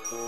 Now,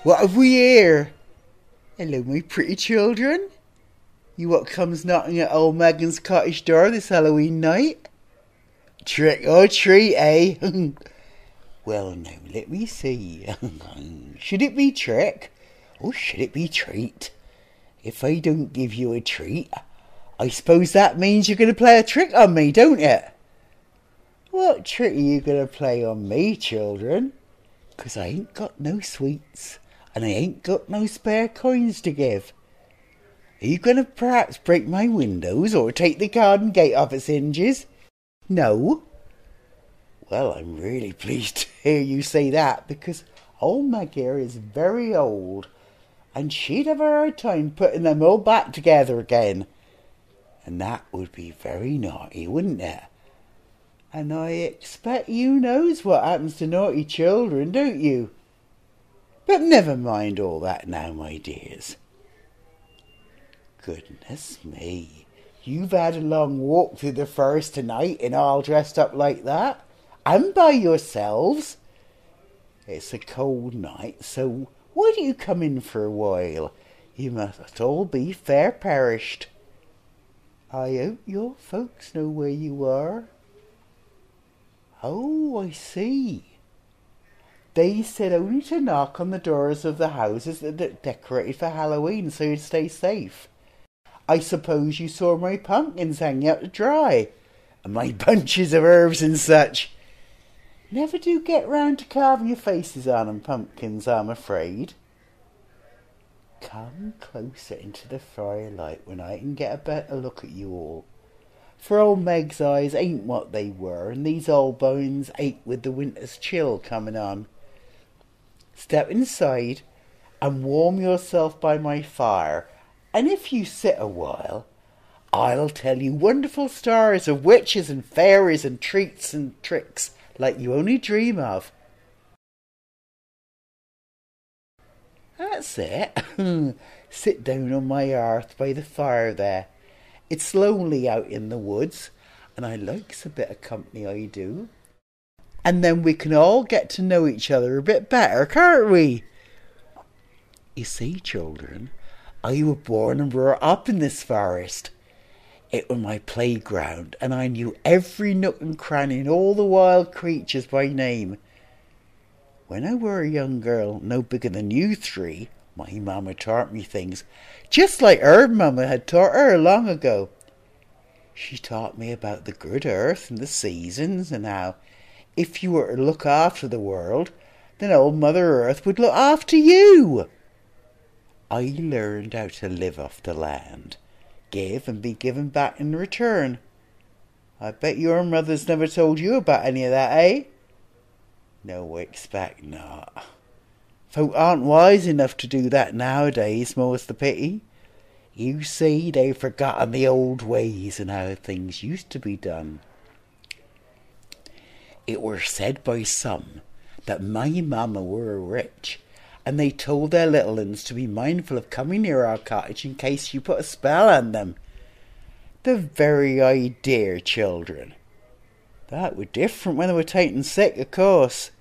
what have we here? Hello, my pretty children. You what comes knocking at old Megan's cottage door this Halloween night? Trick or treat, eh? Well, now, let me see. Should it be trick, or should it be treat? If I don't give you a treat, I suppose that means you're going to play a trick on me, don't it? What trick are you going to play on me, children? 'Cause I ain't got no sweets, and I ain't got no spare coins to give. Are you going to perhaps break my windows, or take the garden gate off its hinges? No? Well, I'm really pleased to hear you say that, because old Meg here is very old, and she'd have a hard time putting them all back together again. And that would be very naughty, wouldn't it? And I expect you knows what happens to naughty children, don't you? But never mind all that now, my dears. Goodness me, you've had a long walk through the forest tonight and all dressed up like that, and by yourselves. It's a cold night, so why don't you come in for a while? You must all be fair perished. I hope your folks know where you are. Oh, I see. They said only to knock on the doors of the houses that are decorated for Halloween so you'd stay safe. I suppose you saw my pumpkins hanging out to dry, and my bunches of herbs and such. Never do get round to carving your faces on 'em, pumpkins, I'm afraid. Come closer into the firelight when I can get a better look at you all. For old Meg's eyes ain't what they were, and these old bones ache with the winter's chill coming on. Step inside and warm yourself by my fire, and if you sit a while, I'll tell you wonderful stories of witches and fairies and treats and tricks like you only dream of. That's it. Sit down on my hearth by the fire there. It's lonely out in the woods, and I likes a bit of company, I do. And then we can all get to know each other a bit better, can't we? You see, children, I was born and brought up in this forest. It was my playground, and I knew every nook and cranny and all the wild creatures by name. When I were a young girl, no bigger than you three, my mamma taught me things, just like her mamma had taught her long ago. She taught me about the good earth and the seasons, and how, if you were to look after the world, then old Mother Earth would look after you. I learned how to live off the land, give and be given back in return. I bet your mother's never told you about any of that, eh? No, I expect not. Folk aren't wise enough to do that nowadays, more's the pity. You see, they've forgotten the old ways and how things used to be done. It were said by some that my mamma were rich, and they told their little uns to be mindful of coming near our cottage in case you put a spell on them. The very idea, children. That were different when they were taken sick, of course.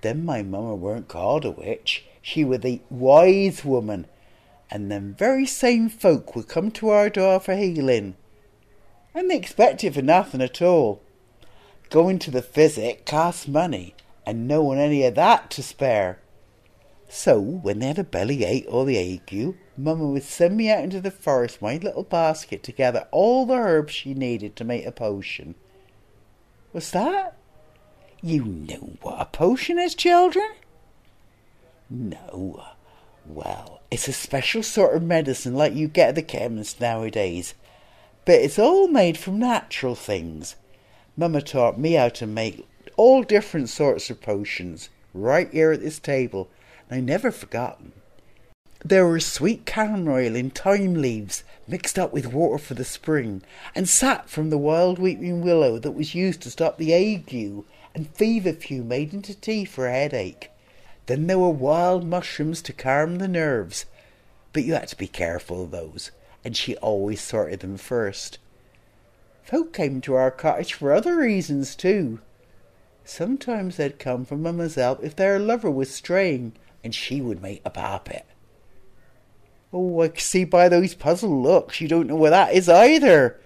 Then my mamma weren't called a witch, she were the wise woman, and them very same folk would come to our door for healing. And they expect it for nothing at all. Going to the physic costs money, and no one any of that to spare. So, when they had a bellyache or the ague, mamma would send me out into the forest, my little basket, to gather all the herbs she needed to make a potion. What's that? You know what a potion is, children? No. Well, it's a special sort of medicine like you get at the chemist nowadays. But it's all made from natural things. Mamma taught me how to make all different sorts of potions right here at this table, and I never forgot them. There was sweet camomile oil in thyme leaves mixed up with water for the spring, and sap from the wild weeping willow that was used to stop the ague, and feverfew made into tea for a headache. Then there were wild mushrooms to calm the nerves. but you had to be careful of those, and she always sorted them first. Folk came to our cottage for other reasons too. Sometimes they'd come for Mama's help if their lover was straying, and she would make a puppet. Oh, I can see by those puzzled looks you don't know what that is either.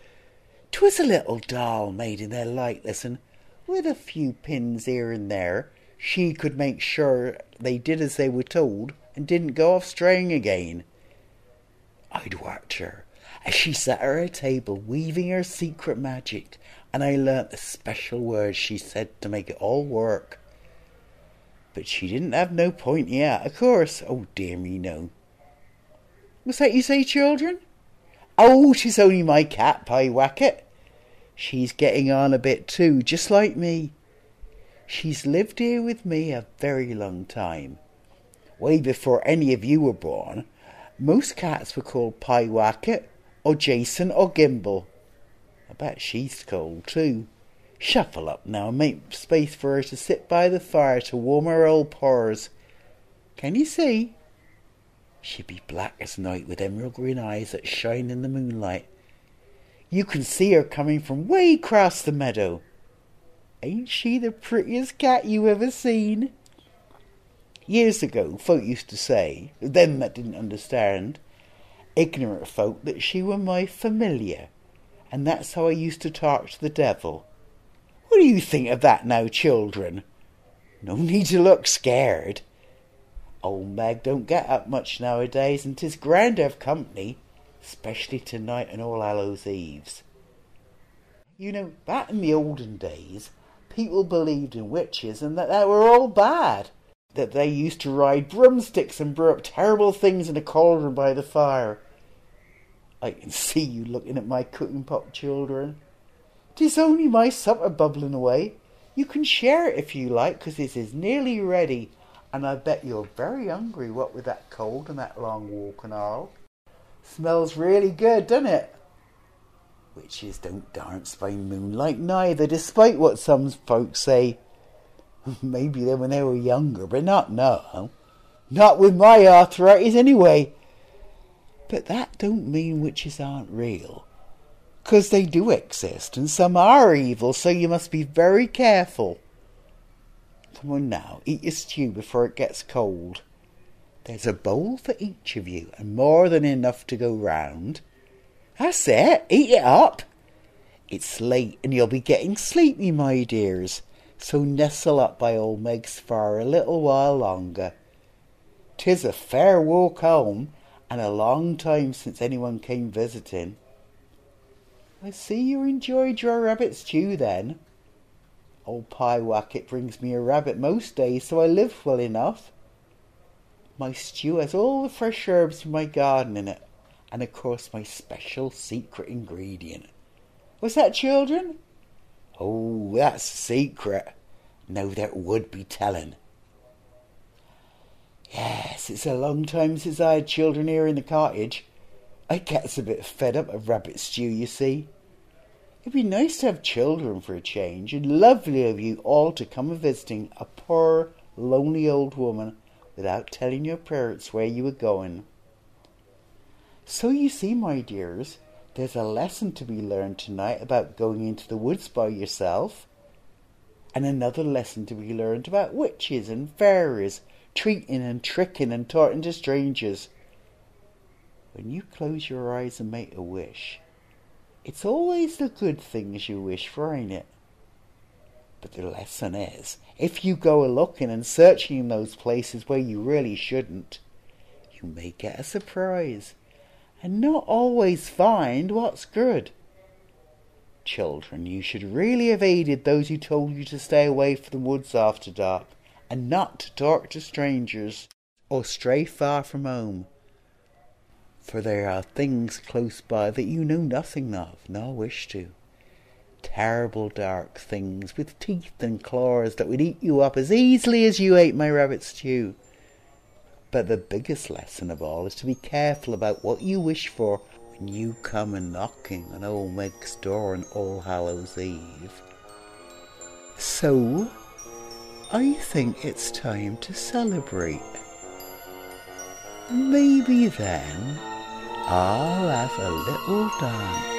'Twas a little doll made in their likeness, and with a few pins here and there, she could make sure they did as they were told and didn't go off straying again. I'd watch her as she sat at her table weaving her secret magic, and I learnt the special words she said to make it all work. But she didn't have no point yet, of course. Oh dear me, no. What's that you say, children? Oh, 'tis only my cat, Pyewacket. She's getting on a bit too, just like me. She's lived here with me a very long time. Way before any of you were born. Most cats were called Pyewacket, or Jason, or Gimble. I bet she's cold too. Shuffle up now and make space for her to sit by the fire to warm her old paws. Can you see? She'd be black as night with emerald green eyes that shine in the moonlight. You can see her coming from way across the meadow. Ain't she the prettiest cat you ever seen? Years ago, folk used to say, them that didn't understand, ignorant folk, that she were my familiar, and that's how I used to talk to the devil. What do you think of that now, children? No need to look scared. Old Meg don't get up much nowadays, and 'tis grand to have company, especially tonight and All Hallows Eves. You know, back in the olden days, people believed in witches and that they were all bad, that they used to ride broomsticks and brew up terrible things in a cauldron by the fire. I can see you looking at my cooking pot, children. 'Tis only my supper bubbling away. You can share it if you like, 'cause it is nearly ready, and I bet you're very hungry, what with that cold and that long walk and all. Smells really good, doesn't it? Witches don't dance by moonlight neither, despite what some folks say. Maybe then when they were younger, but not now. Not with my arthritis anyway. But that don't mean witches aren't real. 'Cause they do exist, and some are evil, so you must be very careful. Come on now, eat your stew before it gets cold. There's a bowl for each of you, and more than enough to go round. That's it, eat it up. It's late, and you'll be getting sleepy, my dears, so nestle up by old Meg's fire a little while longer. 'Tis a fair walk home, and a long time since anyone came visiting. I see you enjoyed your rabbit stew then. Old Pyewacket brings me a rabbit most days, so I live well enough. My stew has all the fresh herbs from my garden in it, and of course my special secret ingredient. What's that, children? Oh, that's a secret. Now that would be telling. Yes, it's a long time since I had children here in the cottage. I gets a bit fed up of rabbit stew, you see. It'd be nice to have children for a change, and lovely of you all to come a visiting a poor, lonely old woman without telling your parents where you were going. So you see, my dears, there's a lesson to be learned tonight about going into the woods by yourself, and another lesson to be learned about witches and fairies, treating and tricking and talking to strangers. When you close your eyes and make a wish, it's always the good things you wish for, ain't it? But the lesson is, if you go a-looking and searching in those places where you really shouldn't, you may get a surprise, and not always find what's good. Children, you should really have aided those who told you to stay away from the woods after dark, and not to talk to strangers, or stray far from home. For there are things close by that you know nothing of, nor wish to. Terrible dark things with teeth and claws that would eat you up as easily as you ate my rabbit stew. But the biggest lesson of all is to be careful about what you wish for when you come a-knocking on old Meg's door on All Hallows Eve. So, I think it's time to celebrate. Maybe then I'll have a little dance.